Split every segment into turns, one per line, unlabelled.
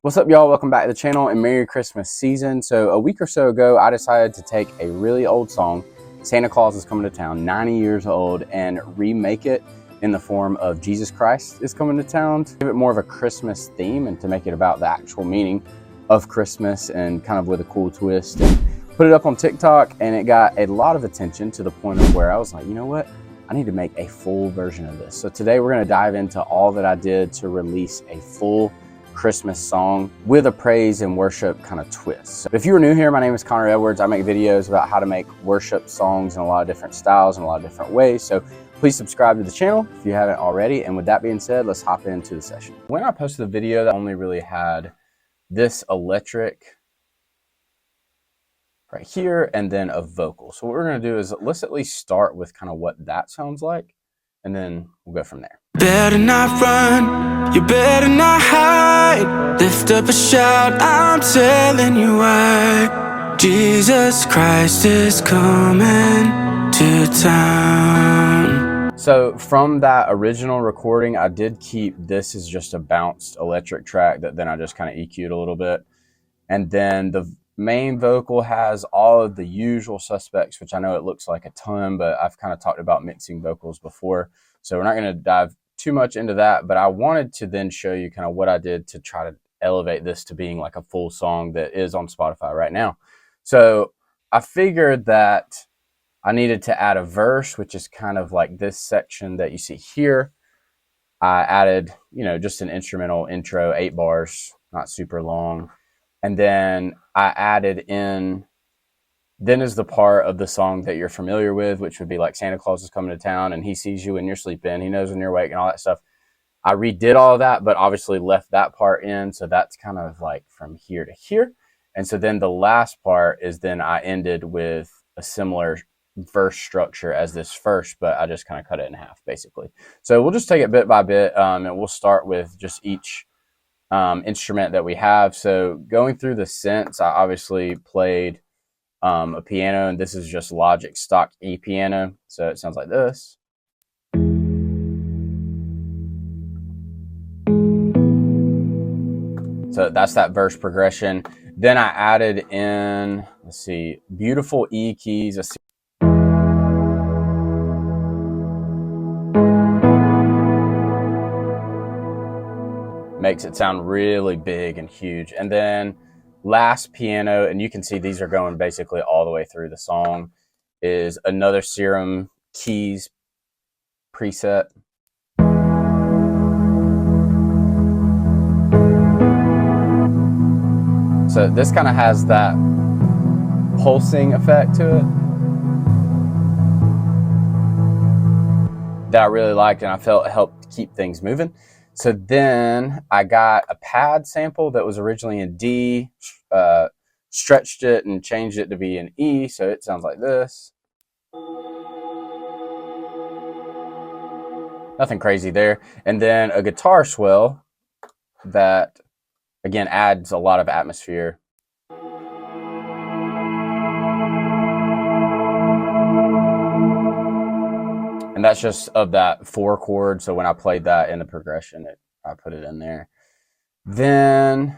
What's up, y'all? Welcome back to the channel and Merry Christmas season. So a week or so ago, I decided to take a really old song, Santa Claus is Coming to Town, 90 years old, and remake it in the form of Jesus Christ is Coming to Town, to give it more of a Christmas theme and to make it about the actual meaning of Christmas and kind of with a cool twist. And put it up on TikTok and it got a lot of attention to the point of where I was like, you know what? I need to make a full version of this. So today we're gonna dive into all that I did to release a full Christmas song with a praise and worship kind of twist. So if you are new here, my name is Connor Edwards. I make videos about how to make worship songs in a lot of different styles and a lot of different ways. So please subscribe to the channel if you haven't already. And with that being said, let's hop into the session. When I posted the video, that only really had this electric right here and then a vocal. So what we're gonna do is let's at least start with kind of what that sounds like, and then we'll go from there.
Better not run, you better not hide. Lift up a shout, I'm telling you why. Jesus Christ is coming to town.
So from that original recording, I did keep this as just a bounced electric track that then I just kind of EQ'd a little bit. And then the main vocal has all of the usual suspects, which I know it looks like a ton, but I've kind of talked about mixing vocals before. So we're not going to dive too much into that, but I wanted to then show you kind of what I did to try to elevate this to being like a full song that is on Spotify right now. So I figured that I needed to add a verse, which is kind of like this section that you see here. I added, just an instrumental intro, 8 bars, not super long. And then I added in, then is the part of the song that you're familiar with, which would be like Santa Claus is Coming to Town and he sees you when you're sleeping, he knows when you're awake and all that stuff. I redid all of that, but obviously left that part in. So that's kind of like from here to here. And so then the last part is then I ended with a similar verse structure as this first, but I just kind of cut it in half basically. So we'll just take it bit by bit and we'll start with just each instrument that we have. So going through the synths, I obviously played a piano, and this is just Logic stock E piano, so it sounds like this. So that's that verse progression. Then I added in, let's see, beautiful E keys. Makes it sound really big and huge. And then last piano, and you can see these are going basically all the way through the song, is another Serum keys preset. So this kind of has that pulsing effect to it that I really liked, and I felt it helped keep things moving. So then I got a pad sample that was originally in D, stretched it and changed it to be an E, so it sounds like this. Nothing crazy there. And then a guitar swell that, again, adds a lot of atmosphere. And that's just of that 4 chord. So when I played that in the progression, I put it in there. Then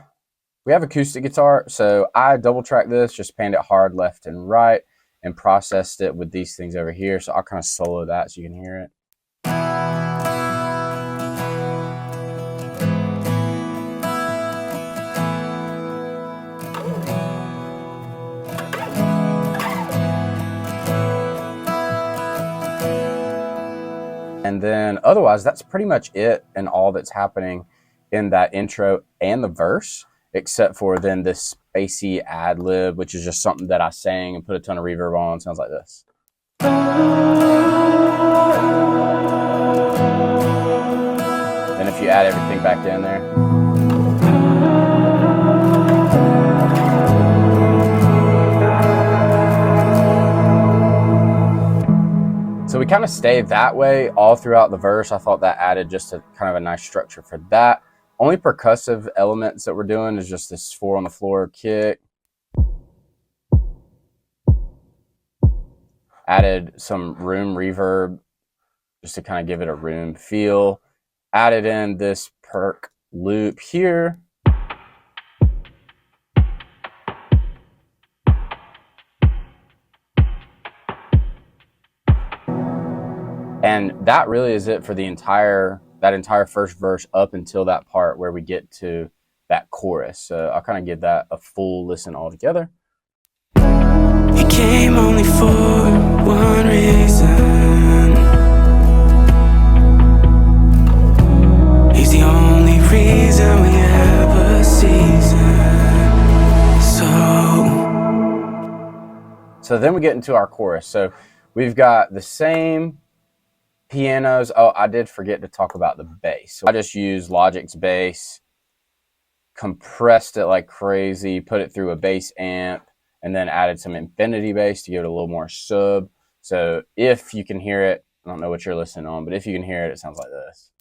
we have acoustic guitar. So I double tracked this, just panned it hard left and right and processed it with these things over here. So I'll kind of solo that so you can hear it. And then otherwise, that's pretty much it and all that's happening in that intro and the verse, except for then this spacey ad lib, which is just something that I sang and put a ton of reverb on. Sounds like this. And if you add everything back in there. So we kind of stayed that way all throughout the verse. I thought that added just a kind of a nice structure for that. Only percussive elements that we're doing is just this 4 on the floor kick. Added some room reverb just to kind of give it a room feel. Added in this perk loop here. And that really is it for that entire first verse up until that part where we get to that chorus. So I'll kind of give that a full listen all together.
He came only for one reason. He's the only reason we ever season.
So then we get into our chorus. So we've got the same pianos. Oh, I did forget to talk about the bass. So I just used Logic's bass, compressed it like crazy, put it through a bass amp, and then added some infinity bass to give it a little more sub. So if you can hear it, I don't know what you're listening on, but if you can hear it, it sounds like this.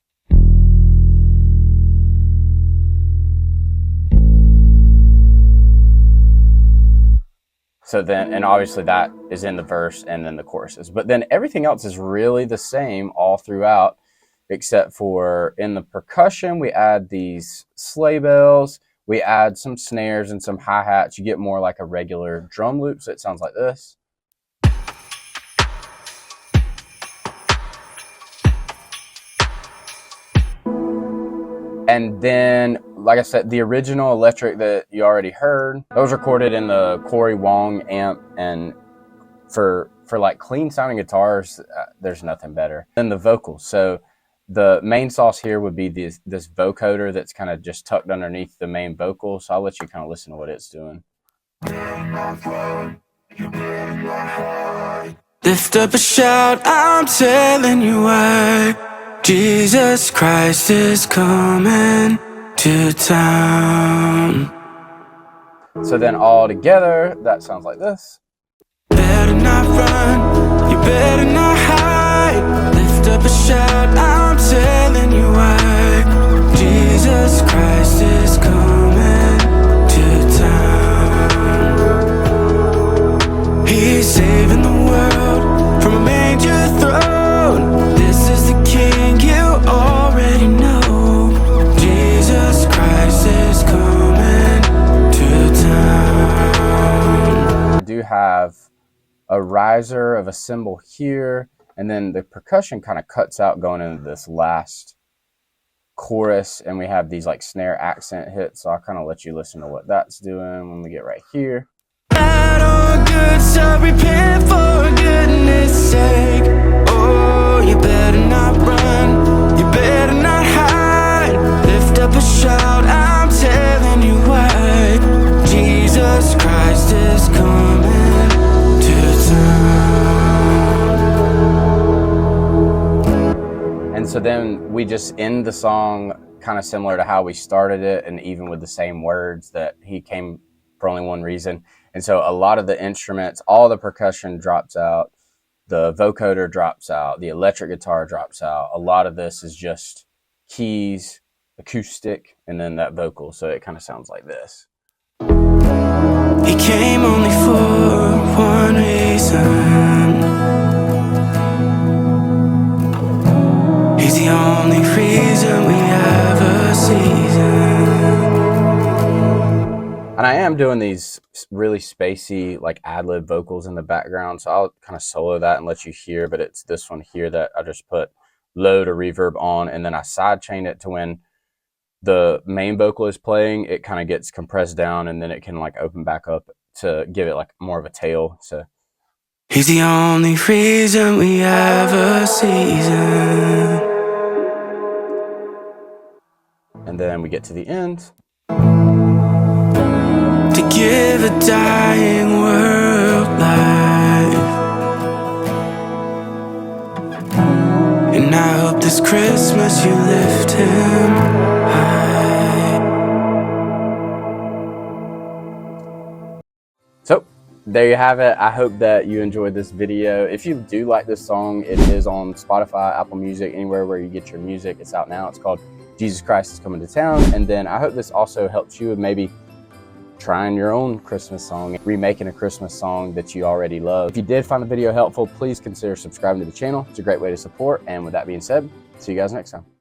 So then, and obviously that is in the verse and then the choruses. But then everything else is really the same all throughout, except for in the percussion, we add these sleigh bells, we add some snares and some hi-hats. You get more like a regular drum loop, so it sounds like this. And then, like I said, the original electric that you already heard, that was recorded in the Corey Wong amp, and for like clean sounding guitars, there's nothing better than the vocals. So the main sauce here would be this vocoder that's kind of just tucked underneath the main vocal. So I'll let you kind of listen to what it's doing.
Lift up a shout, I'm telling you why. Jesus Christ is coming to town.
So then all together, that sounds like this.
Better not run, you better not hide. Lift up a shout, I'm telling you why. Jesus Christ is coming to town. He's saving the world from a manger throne. This is the King you already know. Jesus Christ is coming to town.
I do have a riser of a cymbal here, and then the percussion kind of cuts out going into this last chorus, and we have these like snare accent hits. So I'll kind of let you listen to what that's doing when we get right here.
Good, so repent for goodness sake. Oh, you better not run, you better not hide. Lift up a shout, I'm telling you why. Jesus Christ is coming to town.
And so then we just end the song kind of similar to how we started it, and even with the same words, that he came for only one reason. And so a lot of the instruments, all the percussion drops out, the vocoder drops out, the electric guitar drops out. A lot of this is just keys, acoustic, and then that vocal. So it kind of sounds like this.
He came only for one reason. He's the only reason we ever season.
And I am doing these really spacey, like ad-lib vocals in the background. So I'll kind of solo that and let you hear, but it's this one here that I just put load or reverb on, and then I sidechain it to when the main vocal is playing, it kind of gets compressed down, and then it can like open back up to give it like more of a tail. So
he's the only reason we ever season.
And then we get to the end.
To give a dying world life. And I hope this Christmas you lift him high.
So there you have it. I hope that you enjoyed this video. If you do like this song, it is on Spotify, Apple Music, anywhere where you get your music. It's out now. It's called Jesus Christ is Coming to Town. And then I hope this also helps you with maybe trying your own Christmas song, remaking a Christmas song that you already love. If you did find the video helpful, please consider subscribing to the channel. It's a great way to support. And with that being said, see you guys next time.